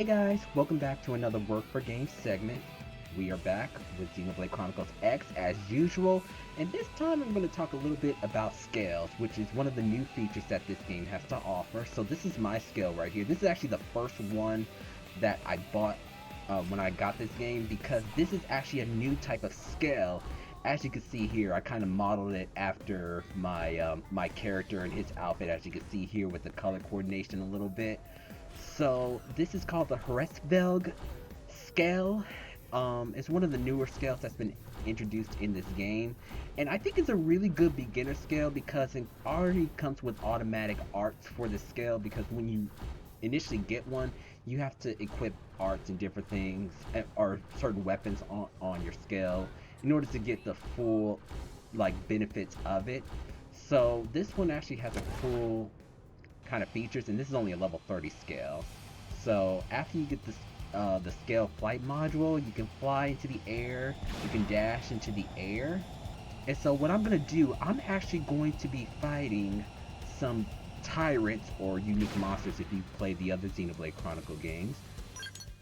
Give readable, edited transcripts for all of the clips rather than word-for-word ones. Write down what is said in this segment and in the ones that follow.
guys, welcome back to another Work for Games segment. We are back with Xenoblade Chronicles X as usual, and this time I'm going to talk a little bit about Skells, which is one of the new features that this game has to offer. So this is my Skell right here. This is actually the first one that I bought when I got this game, because this is actually a new type of Skell. As you can see here, I kind of modeled it after my character and his outfit, as you can see here with the color coordination a little bit. So this is called the Hresvelg Skell. It's one of the newer scales that's been introduced in this game, and I think it's a really good beginner scale because it already comes with automatic arts for the scale. Because when you initially get one, you have to equip arts and different things or certain weapons on your scale in order to get the full benefits of it. So this one actually has a full kind of features, and this is only a level 30 scale. So after you get the scale flight module, you can fly into the air, you can dash into the air. And so what I'm gonna do, I'm actually going to be fighting some tyrants or unique monsters if you play the other Xenoblade Chronicle games.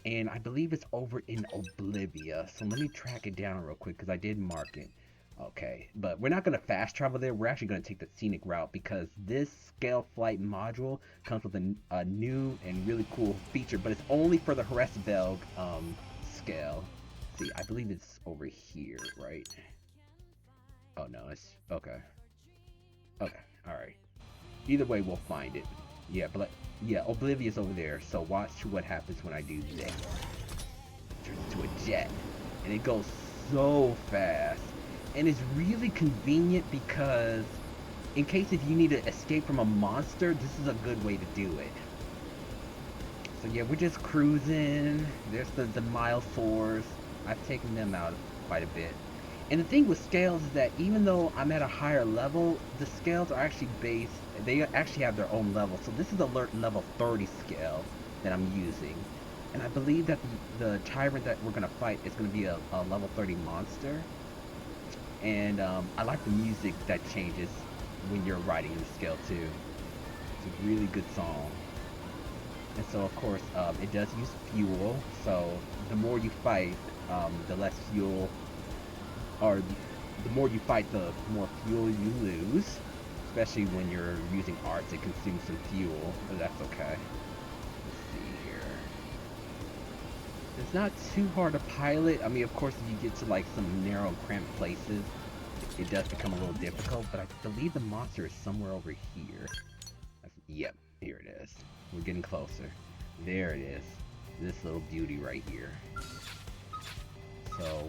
And I believe it's over in Oblivia. So let me track it down real quick because I did mark it. Okay, but we're not going to fast travel there. We're actually going to take the scenic route because this scale flight module comes with a new and really cool feature, but it's only for the Hresvelg scale. See, I believe it's over here, right? Oh no, it's okay. Okay, alright. Either way, we'll find it. Yeah, but yeah, Oblivia's over there, so watch what happens when I do this. It turns into a jet, and it goes so fast. And it's really convenient because in case if you need to escape from a monster, this is a good way to do it. So yeah, we're just cruising. There's the Milesaurs. I've taken them out quite a bit. And the thing with scales is that even though I'm at a higher level, the scales are actually based, they actually have their own level. So this is alert level 30 scale that I'm using. And I believe that the tyrant that we're going to fight is going to be a level 30 monster. And I like the music that changes when you're riding in the scale too. It's a really good song. And so of course it does use fuel, so the more you fight, the less fuel, or the more you fight, the more fuel you lose. Especially when you're using arts, it consumes some fuel, but that's okay. Let's see here. It's not too hard to pilot. I mean, of course, if you get to like some narrow, cramped places, it does become a little difficult, but I believe the monster is somewhere over here. Yep, here it is. We're getting closer. There it is. This little beauty right here. So,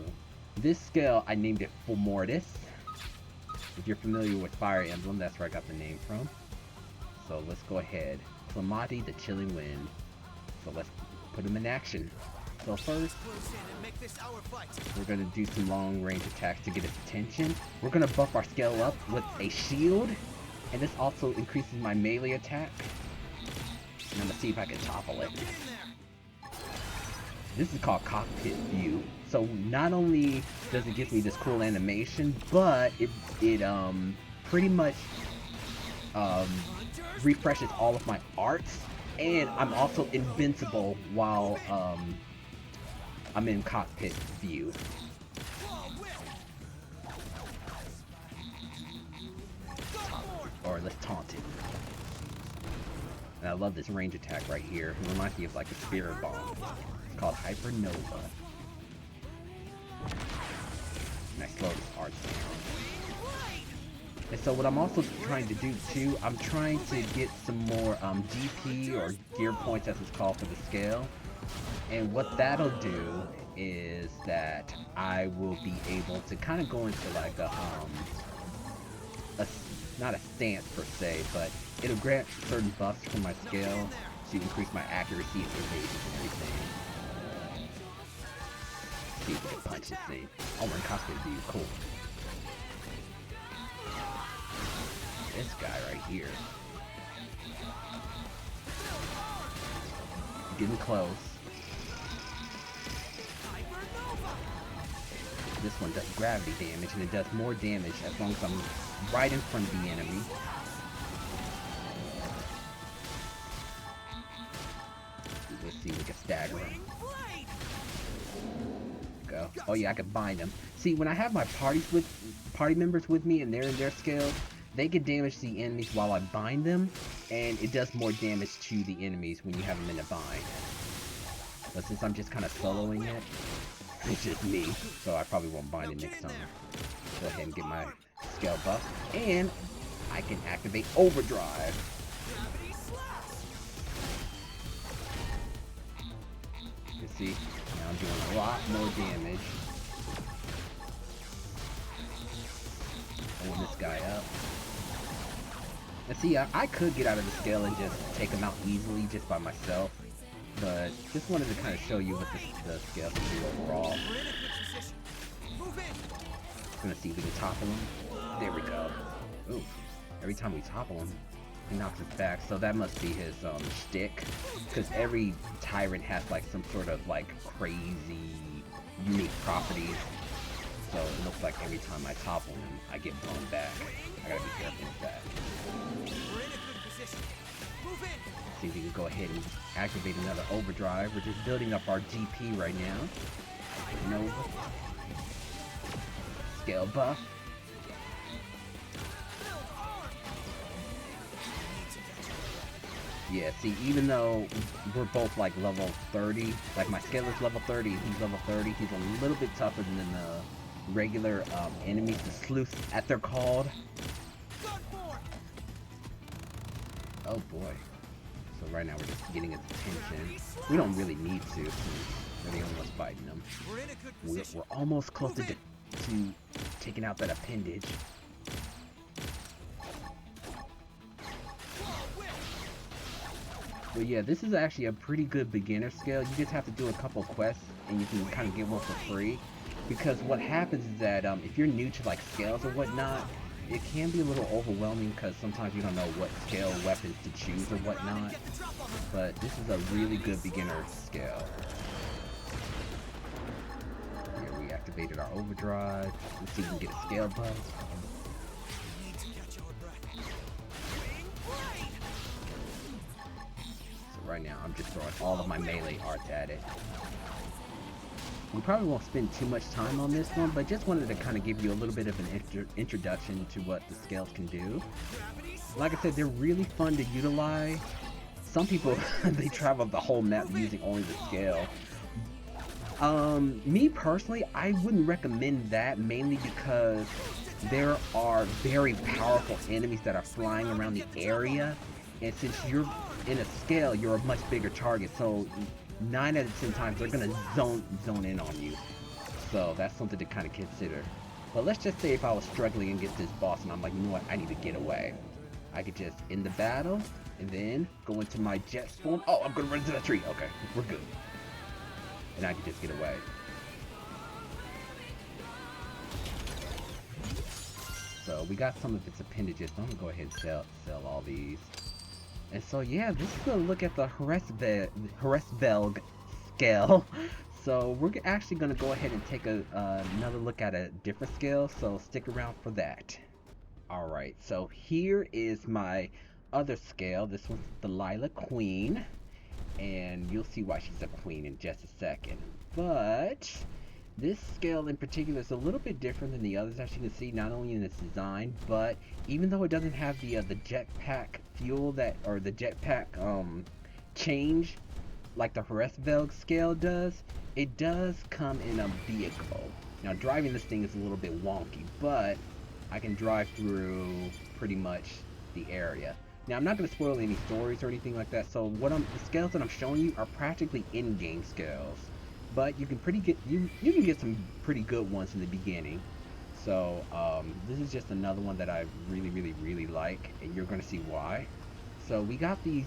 this scale, I named it Fulmortis. If you're familiar with Fire Emblem, that's where I got the name from. So let's go ahead. Clamati, the Chilling Wind. So let's put him in action. So first, we're going to do some long range attacks to get his attention. We're going to buff our scale up with a shield. And this also increases my melee attack. And I'm going to see if I can topple it. This is called Cockpit View. So not only does it give me this cool animation, but it pretty much refreshes all of my arts. And I'm also invincible while I'm in cockpit view. Or let's taunt it. And I love this range attack right here. It reminds me of like a spirit bomb. It's called Hypernova. And I slow this arts down. And so what I'm also trying to do too, I'm trying to get some more GP or gear points as it's called for the scale. And what that'll do is that I will be able to kind of go into like not a stance per se, but it'll grant certain buffs from my scale to increase my accuracy and evasion and everything. See if we can punch this thing. Oh, we're in cockpit view, cool. This guy right here. Getting close. This one does gravity damage, and it does more damage as long as I'm right in front of the enemy. Let's see if we can stagger stagger them. Go. Oh yeah, I can bind them. See, when I have my party members with me and they're in their scales, they can damage the enemies while I bind them, and it does more damage to the enemies when you have them in a bind. But since I'm just kind of soloing it, it's just me, so I probably won't bind it next time. Go ahead and get my scale buff, and I can activate overdrive. You see, now I'm doing a lot more damage. Pulling this guy up. And see, I could get out of the scale and just take him out easily just by myself, but just wanted to kind of show you what the scale can do overall. Gonna see if we can topple him. There we go. Ooh, every time we topple him, he knocks us back. So that must be his shtick, because every tyrant has like some sort of like crazy, unique properties. So it looks like every time I topple him, I get blown back. I gotta be careful with that. See if we can go ahead and activate another overdrive. We're just building up our DP right now. Nova. Scale buff. Yeah, see, even though we're both like level 30, like my scale is level 30, he's level 30, he's a little bit tougher than the regular enemies, the sleuths as they're called. Oh boy. So right now we're just getting his attention. We don't really need to, we're the only ones fighting them. We're almost close to taking out that appendage. But yeah, this is actually a pretty good beginner scale. You just have to do a couple quests and you can kind of get one for free. Because what happens is that if you're new to like scales or whatnot, it can be a little overwhelming because sometimes you don't know what scale weapons to choose or whatnot. But this is a really good beginner scale. Here we activated our overdrive. Let's see if we can get a scale buff. So right now I'm just throwing all of my melee arts at it. We probably won't spend too much time on this one, but just wanted to kind of give you a little bit of an introduction to what the scales can do. Like I said, they're really fun to utilize. Some people, they travel the whole map using only the scale. Me personally, I wouldn't recommend that, mainly because there are very powerful enemies that are flying around the area, and since you're in a scale, you're a much bigger target, so 9 out of 10 times they're gonna zone in on you. So that's something to kind of consider. But let's just say if I was struggling against this boss and I'm like, you know what, I need to get away. I could just end the battle and then go into my jet form. Oh, I'm gonna run into that tree. Okay, we're good. And I can just get away. So we got some of its appendages. So I'm gonna go ahead and sell all these. And so yeah, this is a look at the Hresvelg scale. So we're actually going to go ahead and take another look at a different scale, so stick around for that. Alright, so here is my other scale. This one's the Lila Queen, and you'll see why she's a queen in just a second. But this scale in particular is a little bit different than the others, as you can see, not only in its design, but even though it doesn't have the jetpack fuel or the jetpack change like the Hresvelg scale does, it does come in a vehicle. Now driving this thing is a little bit wonky, but I can drive through pretty much the area. Now I'm not going to spoil any stories or anything like that, so the scales that I'm showing you are practically in-game scales. But you can you can get some pretty good ones in the beginning. So this is just another one that I really like, and you're gonna see why. So we got these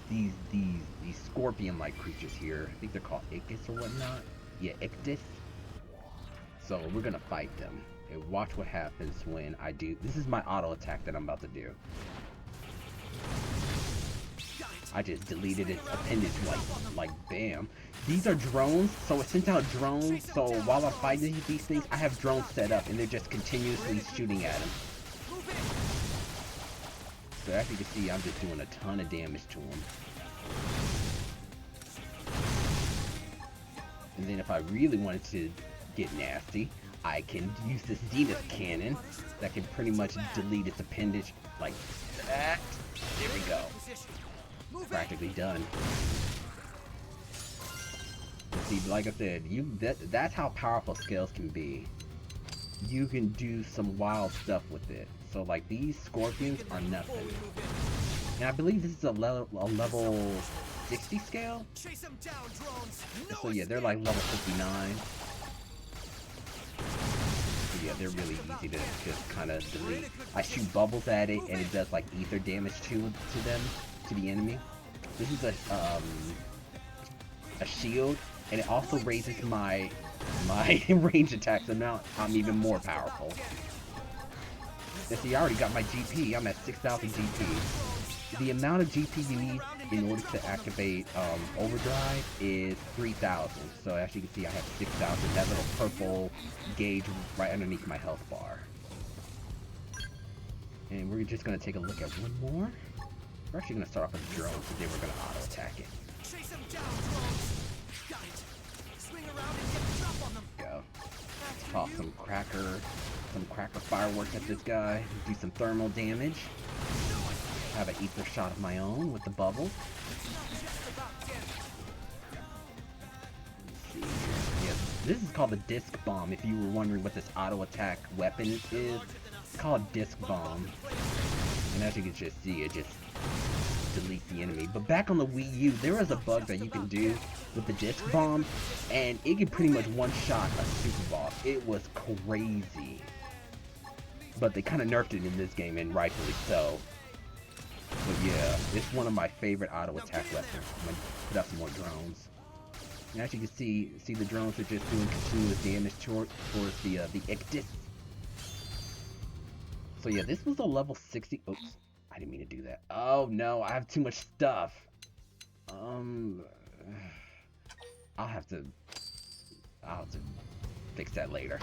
scorpion-like creatures here. I think they're called Ictus or whatnot. Yeah, Ictus. So we're gonna fight them, and watch what happens when I do. This is my auto attack that I'm about to do. I just deleted its appendage like bam. These are drones, so it sends out drones, so while I'm fighting these things, I have drones set up and they're just continuously shooting at them. So as you can see, I'm just doing a ton of damage to them. And then if I really wanted to get nasty, I can use this Zenith cannon that can pretty much delete its appendage like that. There we go. Practically done. See, like I said, that's how powerful Skells can be. You can do some wild stuff with it. So like these scorpions are nothing. And I believe this is a level 60 scale. So yeah, they're like level 59. So yeah, they're really easy to just kind of delete. I shoot bubbles at it and it does like ether damage to the enemy. This is a shield, and it also raises my range attacks amount. I'm even more powerful. And see, I already got my GP. I'm at 6,000 GP. The amount of GP you need in order to activate Overdrive is 3,000. So as you can see, I have 6,000. That little purple gauge right underneath my health bar. And we're just going to take a look at one more. We're actually going to start off with drones, and then we're going to auto-attack it. Go. Toss some cracker fireworks at this guy. Do some thermal damage. Have an ether shot of my own with the bubble. Let's see. Yeah, this is called the disc bomb. If you were wondering what this auto attack weapon is, it's called disc bomb. And as you can just see, it just deletes the enemy. But back on the Wii U, there was a bug that you can do with the disc bomb, and it can pretty much one-shot a super boss. It was crazy. But they kind of nerfed it in this game, and rightfully so. But yeah, it's one of my favorite auto attack weapons. I'm gonna put out some more drones. And as you can see the drones are just doing continuous damage towards the Ictus. So yeah, this was a level 60. Oops, I didn't mean to do that. Oh no, I have too much stuff. I'll have to fix that later.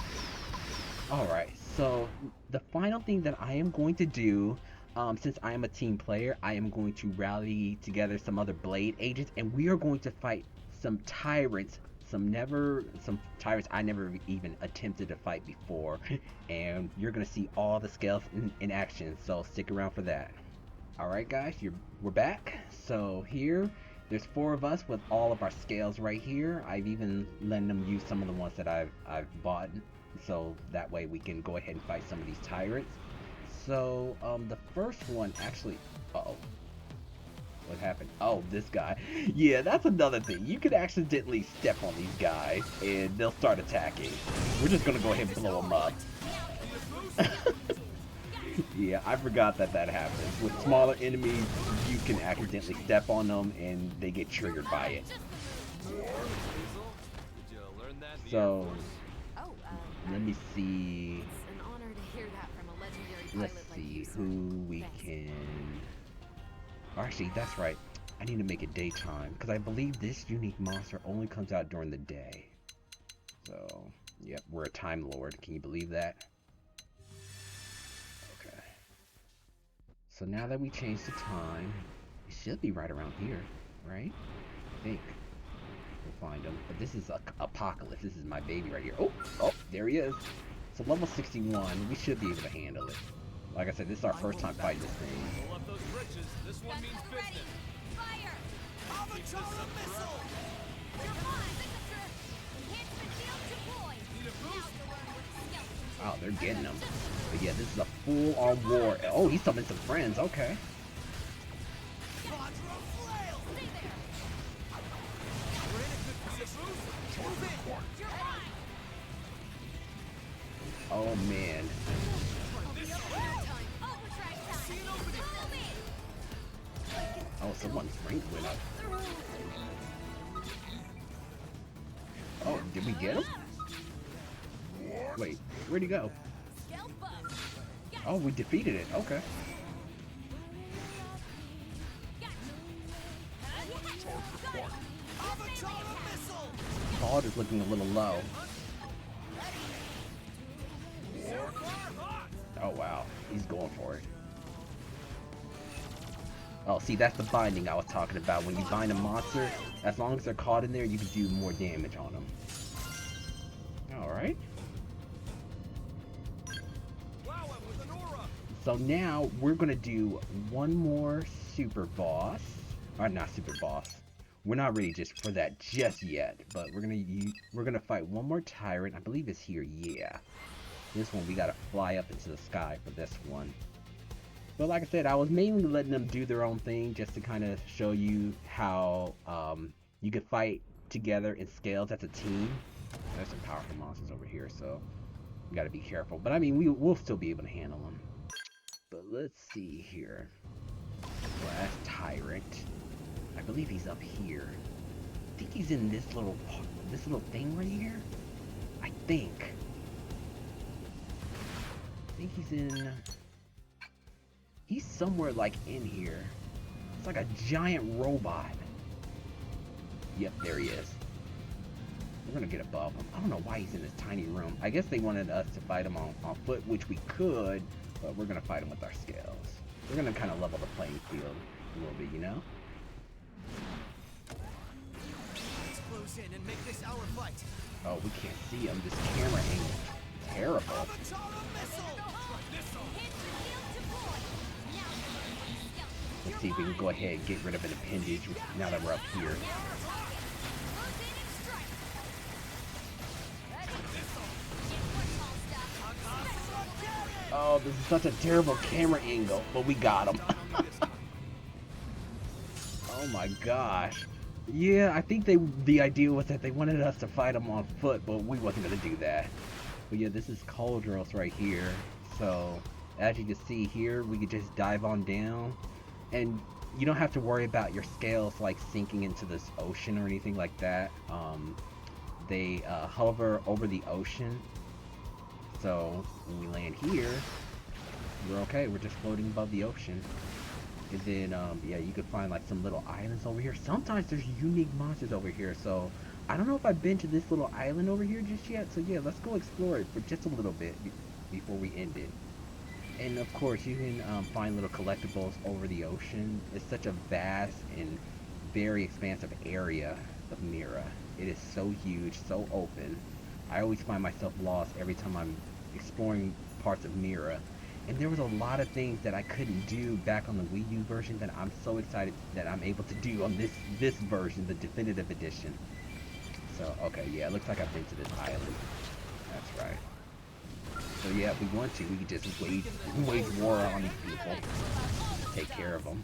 Alright, so the final thing that I am going to do, since I am a team player, I am going to rally together some other Blade agents, and we are going to fight some tyrants, some tyrants I never even attempted to fight before, and you're gonna see all the Skells in action, so stick around for that. Alright guys, we're back. So here, there's 4 of us with all of our Skells right here. I've even let them use some of the ones that I've bought, so that way we can go ahead and fight some of these tyrants. So the first one actually, uh-oh, what happened? Oh, this guy. Yeah, that's another thing. You could accidentally step on these guys and they'll start attacking. We're just gonna go ahead and blow them up. Yeah, I forgot that happens. With smaller enemies, you can accidentally step on them and they get triggered by it. So, let me see. Let's see who we can... Actually, that's right. I need to make it daytime, because I believe this unique monster only comes out during the day. So, yep, we're a Time Lord. Can you believe that? Okay. So now that we changed the time, it should be right around here, right? I think. We'll find him. But this is Apocalypse. This is my baby right here. Oh, there he is. So level 61, we should be able to handle it. Like I said, this is our first time fighting this thing. Pull up those bridges. This one means business. Fire! Avatar missile! You're on, signature! Enhancement field deployed! Need a boost? Wow, they're getting them. But yeah, this is a full-on war. Oh, he's summoned some friends. Okay. Oh man. Oh, someone's rank went up. Oh, did we get him? Wait, where'd he go? Oh, we defeated it. Okay. Bald is looking a little low. Oh wow, he's going for it. Oh, see, that's the binding I was talking about. When you bind a monster, as long as they're caught in there, you can do more damage on them. Alright. Wow, it was an aura. So now we're gonna do one more super boss. Or not super boss. We're not ready just for that just yet, but we're gonna fight one more tyrant. I believe it's here, yeah. This one we gotta fly up into the sky for this one. But like I said, I was mainly letting them do their own thing just to kind of show you how you could fight together in Scales as a team. There's some powerful monsters over here, so you gotta be careful. But I mean, we'll still be able to handle them. But let's see here. Last tyrant. I believe he's up here. I think he's in this little thing right here. I think he's in. He's somewhere like in here. It's like a giant robot. Yep, there he is. We're gonna get above him. I don't know why he's in this tiny room. I guess they wanted us to fight him on foot, which we could, but we're gonna fight him with our scales. We're gonna kind of level the playing field a little bit, you know? Let's close in and make this our fight. Oh, we can't see him. This camera angle is terrible. Let's see if we can go ahead and get rid of an appendage now that we're up here. Oh, this is such a terrible camera angle, but we got him. Oh my gosh. Yeah, I think the idea was that they wanted us to fight them on foot, but we wasn't gonna do that. But yeah, this is Cauldros right here. So as you can see here, we could just dive on down, and you don't have to worry about your scales like sinking into this ocean or anything like that. They hover over the ocean, so when we land here, we're okay. We're just floating above the ocean. And then, yeah, you can find like some little islands over here. Sometimes there's unique monsters over here, so I don't know if I've been to this little island over here just yet. So yeah, let's go explore it for just a little bit before we end it. And of course, you can find little collectibles over the ocean. It's such a vast and very expansive area of Mira. It is so huge, so open. I always find myself lost every time I'm exploring parts of Mira. And there was a lot of things that I couldn't do back on the Wii U version that I'm so excited that I'm able to do on this version, the definitive edition. So, okay, yeah, it looks like I've been to this island. That's right. So yeah, if we want to, we can just wage war on these people. Take care of them.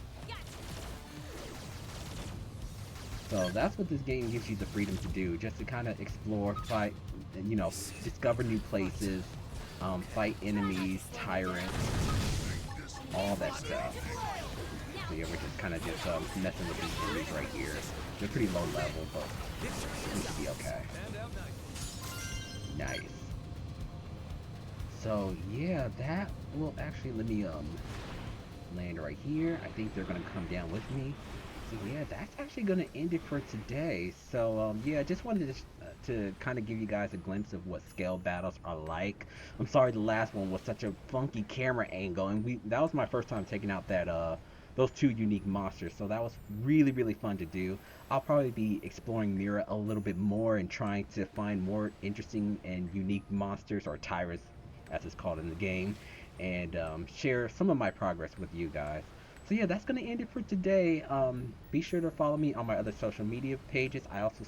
So that's what this game gives you the freedom to do, just to kind of explore, fight, you know, discover new places, fight enemies, tyrants, all that stuff. So yeah, we're just kind of just messing with these enemies right here. They're pretty low level, but it should be okay. Nice. So yeah, that will actually let me land right here. I think they're gonna come down with me. So yeah, that's actually gonna end it for today. So yeah, I just wanted to kind of give you guys a glimpse of what scale battles are like. I'm sorry the last one was such a funky camera angle, and that was my first time taking out that those two unique monsters, so that was really fun to do. I'll probably be exploring Mira a little bit more and trying to find more interesting and unique monsters, or tyrants as it's called in the game, and share some of my progress with you guys. So yeah, that's going to end it for today. Be sure to follow me on my other social media pages. I also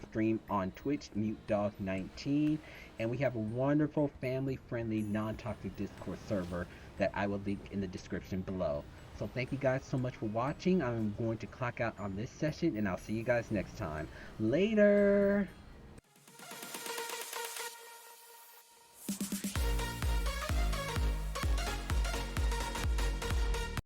stream on Twitch, MuteDog19, and we have a wonderful family-friendly, non-toxic Discord server that I will link in the description below. So thank you guys so much for watching. I'm going to clock out on this session, and I'll see you guys next time. Later!